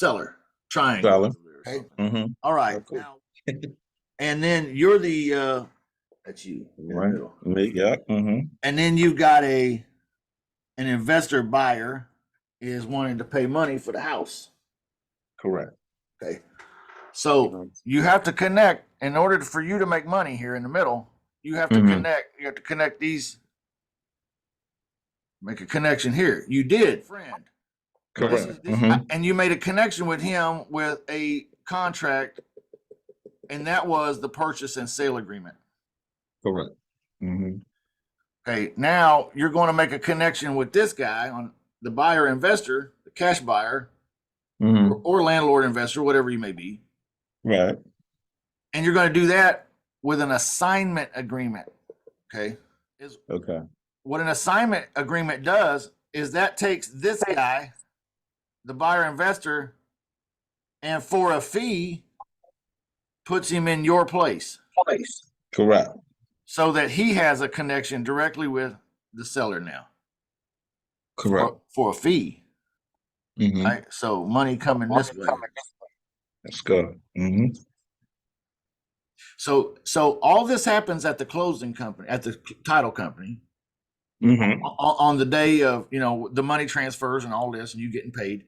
seller triangle. Seller. Okay. Mm-hmm. All right. Okay. Now, and then you're the that's you in the Right. middle. Me, yeah. Mm-hmm. And then you've got an investor buyer is wanting to pay money for the house. Correct. Okay. So you have to connect in order for you to make money here in the middle. You have to connect. You have to connect these. Make a connection here. You did, friend. Correct. And you made a connection with him with a contract, and that was the purchase and sale agreement. Correct. Mm-hmm. Okay, now you're going to make a connection with this guy on the buyer investor, the cash buyer, or landlord investor, whatever you may be. Right. And you're going to do that with an assignment agreement. Okay. Okay. What an assignment agreement does is that takes this guy, the buyer investor, and for a fee, puts him in your place. Correct. So that he has a connection directly with the seller now. Correct. For a fee. Mm-hmm. Right? So money coming this way. That's good. Mm-hmm. So all this happens at the closing company, at the title company, on the day of, the money transfers and all this, and you getting paid.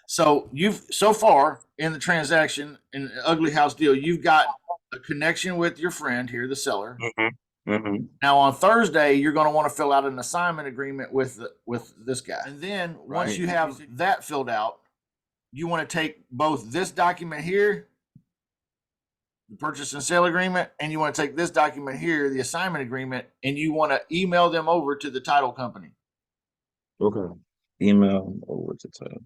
So you've so far in the transaction, in the ugly house deal, you've got a connection with your friend here, the seller. Now on Thursday, you're going to want to fill out an assignment agreement with this guy, and then once you have that filled out, you want to take both this document here, the purchase and sale agreement, and you want to take this document here, the assignment agreement, and you want to email them over to the title company. Okay. Email over to title.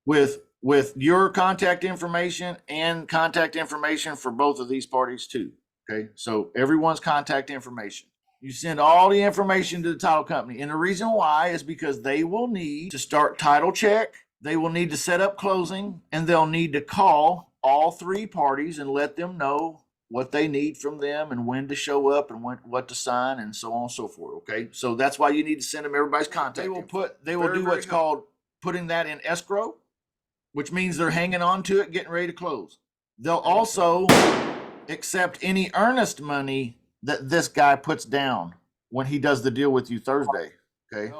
With your contact information and contact information for both of these parties too. Okay. So everyone's contact information. You send all the information to the title company. And the reason why is because they will need to start title check. They will need to set up closing, and they'll need to call all three parties and let them know what they need from them and when to show up and what to sign and so on and so forth. Okay. So that's why you need to send them everybody's contact. They will do what's called putting that in escrow, which means they're hanging on to it, getting ready to close. They'll also accept any earnest money that this guy puts down when he does the deal with you Thursday. Okay.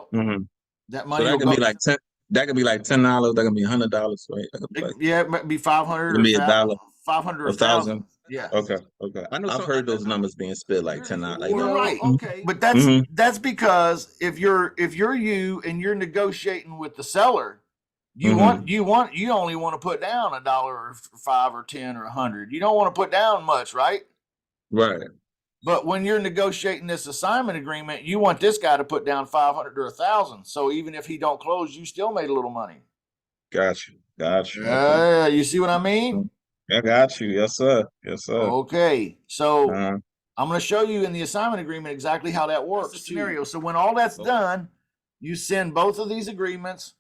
That money so that can be like $10. That could be like $10. That can be $100, right? It might be $500 or $1,000. 500 or 1,000. Yeah. Okay. I know I've heard those numbers being split like $10. Like you're right. Okay. But that's because if you're you and you're negotiating with the seller, you only want to put down $1 or $5 or $10 or $100. You don't want to put down much, right? Right. But when you're negotiating this assignment agreement, you want this guy to put down 500 or 1,000. So even if he don't close, you still made a little money. Got you. Yeah, you see what I mean? I got you. Yes, sir. Okay. So I'm going to show you in the assignment agreement exactly how that works. Scenario. So when all that's done, you send both of these agreements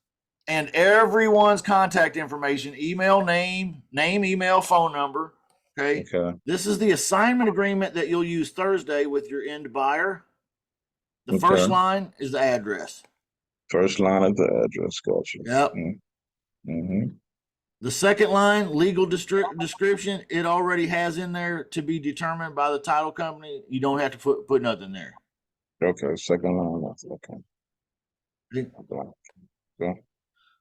and everyone's contact information, email, name, email, phone number. Okay. This is the assignment agreement that you'll use Thursday with your end buyer. The first line is the address. First line of the address. Gotcha. Yep. The second line, legal description, it already has in there to be determined by the title company. You don't have to put nothing there. Okay. Second line. Okay.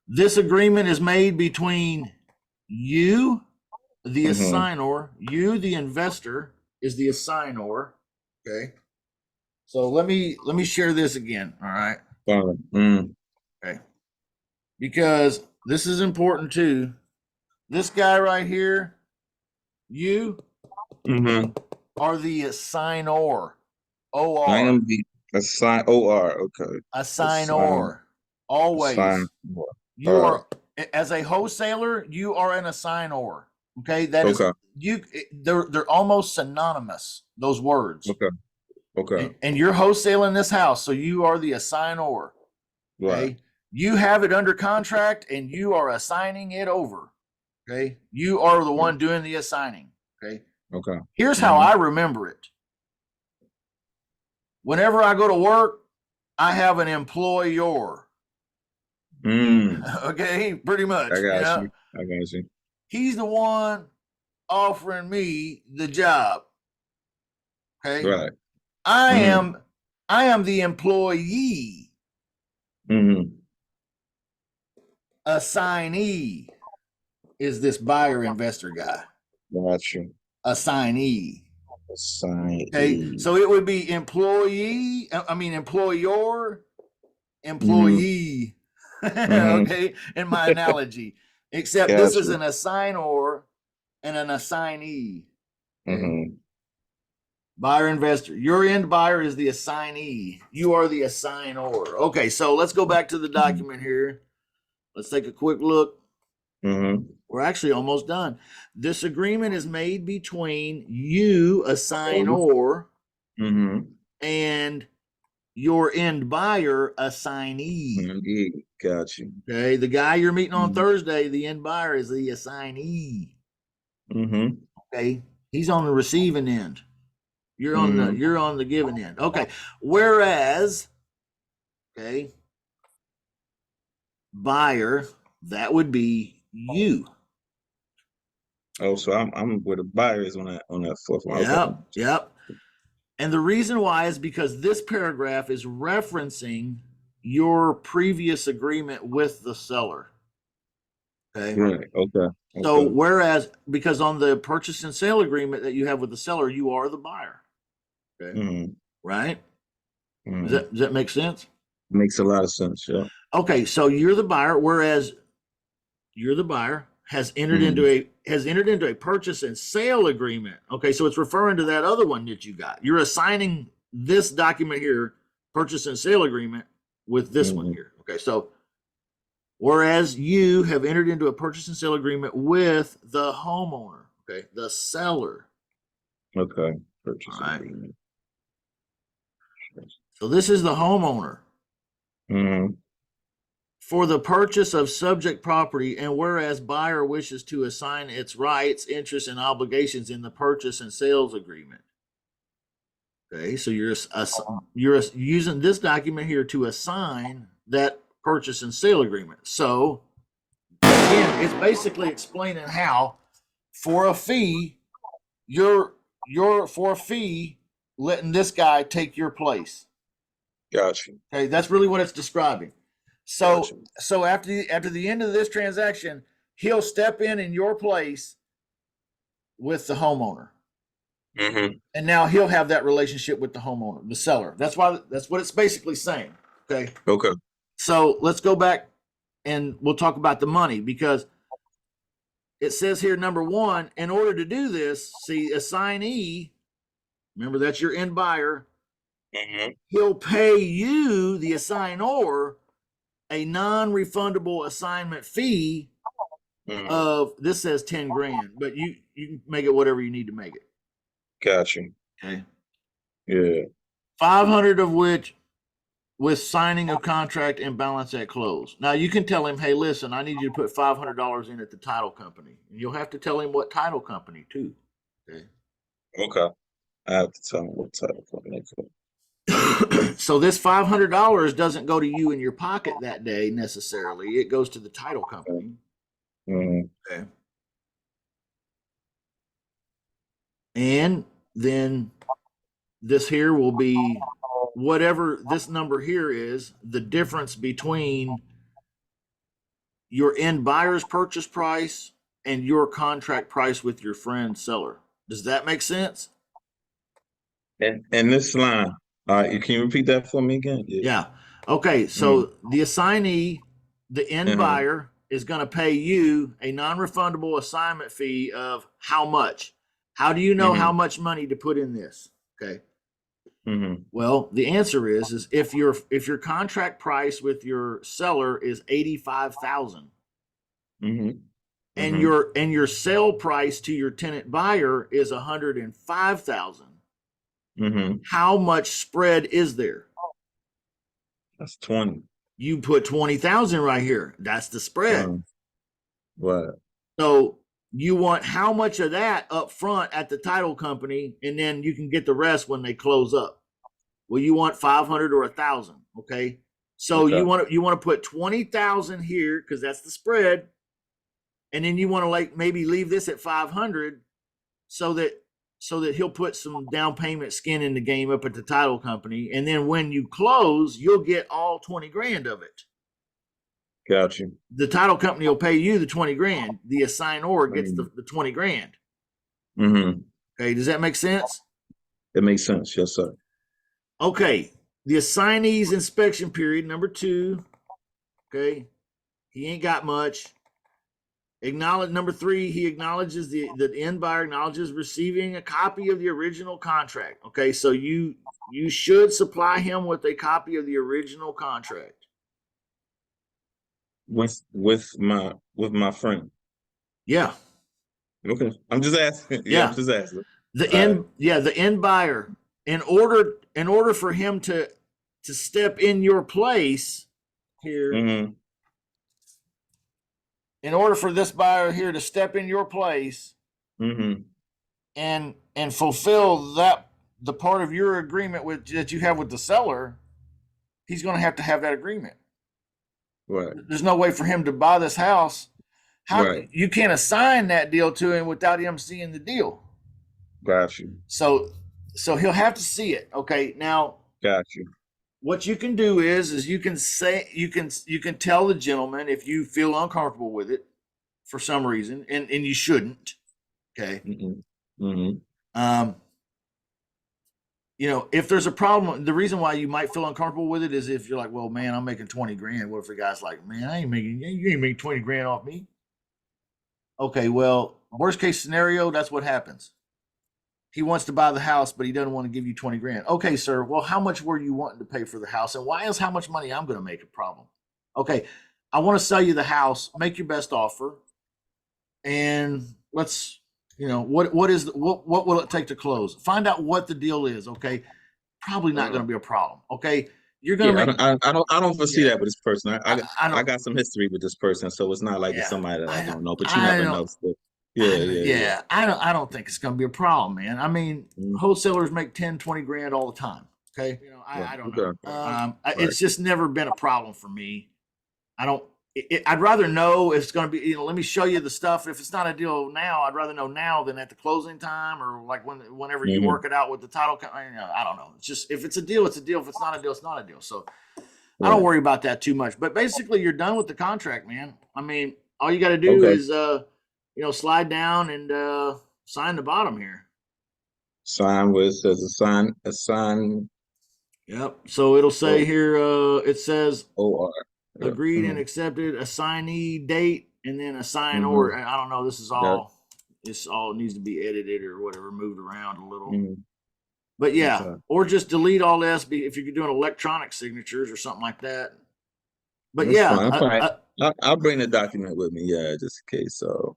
This agreement is made between you, the assignor, you, the investor, is the assignor. Okay. So let me share this again. All right. Okay. Because this is important too. This guy right here, you are the assignor. O-R. I am the assign O-R. Okay. Assignor. Always. Assignor. You are, as a wholesaler, you are an assignor. Okay, that is they're almost synonymous, those words. Okay. And you're wholesaling this house, so you are the assignor. Okay. Right. You have it under contract and you are assigning it over. Okay. You are the one doing the assigning. Okay. Here's how I remember it. Whenever I go to work, I have an employer. Okay, pretty much. I got you. I got you. He's the one offering me the job. Okay. Right. I Mm-hmm. am the employee. Mm-hmm. Assignee is this buyer investor guy. Got you. Assignee. Assign Okay. E. So it would be employee, I mean employer, Mm-hmm. employee. Mm-hmm. Okay. In my analogy. Except this Got is you. an assignor and an assignee. Okay. Mm-hmm. Buyer investor. Your end buyer is the assignee. You are the assignor. Okay, so let's go back to the document here. Let's take a quick look. Mm-hmm. We're actually almost done. This agreement is made between you, assignor, Mm-hmm. and your end buyer, assignee. Indeed. Got you. Okay, the guy you're meeting on Mm-hmm. Thursday, the end buyer, is the assignee. Mm-hmm. Okay, he's on the receiving end. Mm-hmm. You're on the giving end. Okay, whereas, okay, buyer, that would be you. Oh, so I'm where the buyer is on that fourth one. Okay. Yep, yep. And the reason why is because this paragraph is referencing your previous agreement with the seller. Okay. Right. Okay. So, Okay. whereas, because on the purchase and sale agreement that you have with the seller, you are the buyer. Okay. Mm-hmm. Right? Mm-hmm. Does that make sense? Makes a lot of sense. Yeah. Okay. So, you're the buyer, whereas you're the buyer has entered Mm-hmm. into a purchase and sale agreement. Okay, so it's referring to that other one that you got. You're assigning this document here, purchase and sale agreement, with this one Mm-hmm. here. Okay, so whereas you have entered into a purchase and sale agreement with the homeowner, okay, the seller. Okay. All Purchase right. agreement. So this is the homeowner Mm-hmm. for the purchase of subject property, and whereas buyer wishes to assign its rights, interests, and obligations in the purchase and sales agreement. Okay, so you're using this document here to assign that purchase and sale agreement. So again, it's basically explaining how, for a fee, you're for a fee letting this guy take your place. Got you. Okay, that's really what it's describing. Got So you. after the end of this transaction, he'll step in your place with the homeowner. Mm-hmm. And now he'll have that relationship with the homeowner, the seller. That's what it's basically saying. Okay. Okay. So let's go back and we'll talk about the money, because it says here, number one, in order to do this, see, assignee, remember that's your end buyer, Mm-hmm. he'll pay you, the assignor, a non-refundable assignment fee Mm-hmm. of, this says 10 grand, but you can make it whatever you need to make it. Got you. Okay. Yeah. 500 of which with signing of contract and balance at close. Now you can tell him, hey, listen, I need you to put $500 in at the title company. And you'll have to tell him what title company too. Okay. Okay. I have to tell him what type of company. So this $500 doesn't go to you in your pocket that day necessarily. It goes to the title company. Mm-hmm. Okay. And then this here will be whatever this number here is, the difference between your end buyer's purchase price and your contract price with your friend seller. Does that make sense? And this line, can you repeat that for me again? Yeah. Yeah. Okay. Mm-hmm. So the assignee, the end Uh-huh. buyer, is going to pay you a non-refundable assignment fee of how much? How do you know how Mm-hmm. much money to put in this? Okay. Mm-hmm. Well, the answer is if your contract price with your seller is 85,000, Mm-hmm. and Mm-hmm. your sale price to your tenant buyer is 105,000, Mm-hmm. how much spread is there? That's 20. You put 20,000 right here. That's the spread. Right. So you want how much of that up front at the title company, and then you can get the rest when they close up. Well, you want 500 or 1,000. Okay. So Okay. you want to put 20,000 here because that's the spread. and then you want to like maybe leave this at 500 so that he'll put some down payment skin in the game up at the title company, and then when you close, you'll get all 20 grand of it. Got you. The title company will pay you the 20 grand. The assignor gets the 20 grand. Mm-hmm. Okay, does that make sense? It makes sense. Yes, sir. Okay, the assignee's inspection period, number 2. Okay, he ain't got much. Number 3, he acknowledges the end buyer acknowledges receiving a copy of the original contract. Okay, so you should supply him with a copy of the original contract. With my friend. Yeah. Okay. I'm just asking. Yeah. I'm just asking. The end buyer, in order for him to step in your place here, mm-hmm. in order for this buyer here to step in your place mm-hmm. and fulfill the part of your agreement that you have with the seller, he's going to have that agreement. Right. There's no way for him to buy this house. Right. You can't assign that deal to him without him seeing the deal. Got you. So he'll have to see it. Okay. Now, got you. What you can do is you can tell the gentleman if you feel uncomfortable with it for some reason, and you shouldn't. Okay. Mm-hmm. Mm-hmm. If there's a problem, the reason why you might feel uncomfortable with it is if you're like, well, man, I'm making 20 grand. What if the guy's like, man, you ain't making 20 grand off me? Okay, well, worst case scenario, that's what happens. He wants to buy the house, but he doesn't want to give you 20 grand. Okay, sir. Well, how much were you wanting to pay for the house? And why is how much money I'm going to make a problem? Okay, I want to sell you the house. Make your best offer. And let's, what will it take to close? Find out what the deal is. Okay. Probably not going to be a problem. Okay. You're going to make. I don't foresee that with this person. I got some history with this person, so it's not like it's somebody that I don't know, but you never know. So. Yeah. I don't think it's going to be a problem, man. I mean, wholesalers make 10, 20 grand all the time. Okay. I don't know. Right. It's just never been a problem for me. I'd rather know if it's going to be, let me show you the stuff. If it's not a deal now, I'd rather know now than at the closing time, or like whenever you work it out with the title company. I don't know. It's just, if it's a deal, it's a deal. If it's not a deal, it's not a deal. So I don't worry about that too much, but basically you're done with the contract, man. I mean, all you got to do is, slide down and sign the bottom here. Sign where it says assign. Yep. So it'll say here, it says OR. Agreed and accepted, assignee date, and then assign or I don't know. This is all. This all needs to be edited or whatever, moved around a little. But or just delete all this if you're doing electronic signatures or something like that. But I'll bring the document with me, just in case. So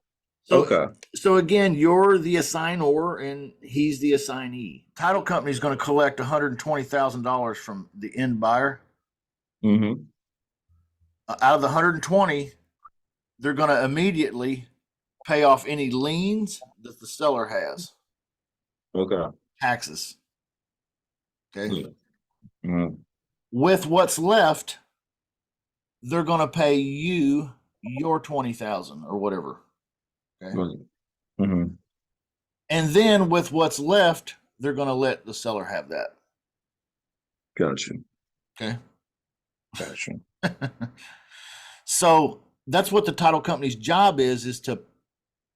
okay. So again, you're the assignor and he's the assignee. Title company is going to collect $120,000 from the end buyer. Mm-hmm. Out of the 120, they're going to immediately pay off any liens that the seller has. Okay. Taxes. Okay. Mm-hmm. With what's left, they're going to pay you your $20,000 or whatever. Okay. Mm-hmm. And then with what's left, they're going to let the seller have that. Gotcha. Okay. Gotcha. So that's what the title company's job is to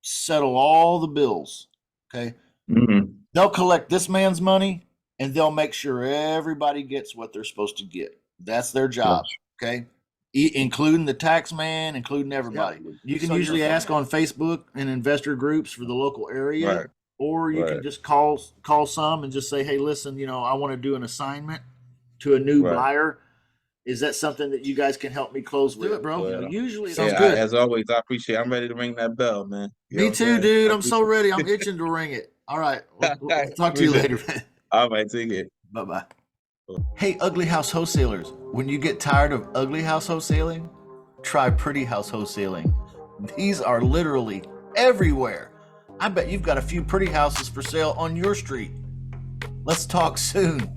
settle all the bills. Okay. Mm-hmm. They'll collect this man's money and they'll make sure everybody gets what they're supposed to get. That's their job. Gotcha. Okay. Including the tax man, including everybody. Yeah. You can usually ask on Facebook and investor groups for the local area, or you can just call some and just say, hey, listen, I want to do an assignment to a new buyer. Is that something that you guys can help me close with? Do it, bro. Well, usually it sounds good. As always, I appreciate it. I'm ready to ring that bell, man. Me too, dude. I'm so ready. I'm itching to ring it. All right. We'll talk to you later, man. All right, take it. Bye-bye. Hey, Ugly House Wholesalers. When you get tired of Ugly House Wholesaling, try Pretty House Wholesaling. These are literally everywhere. I bet you've got a few pretty houses for sale on your street. Let's talk soon.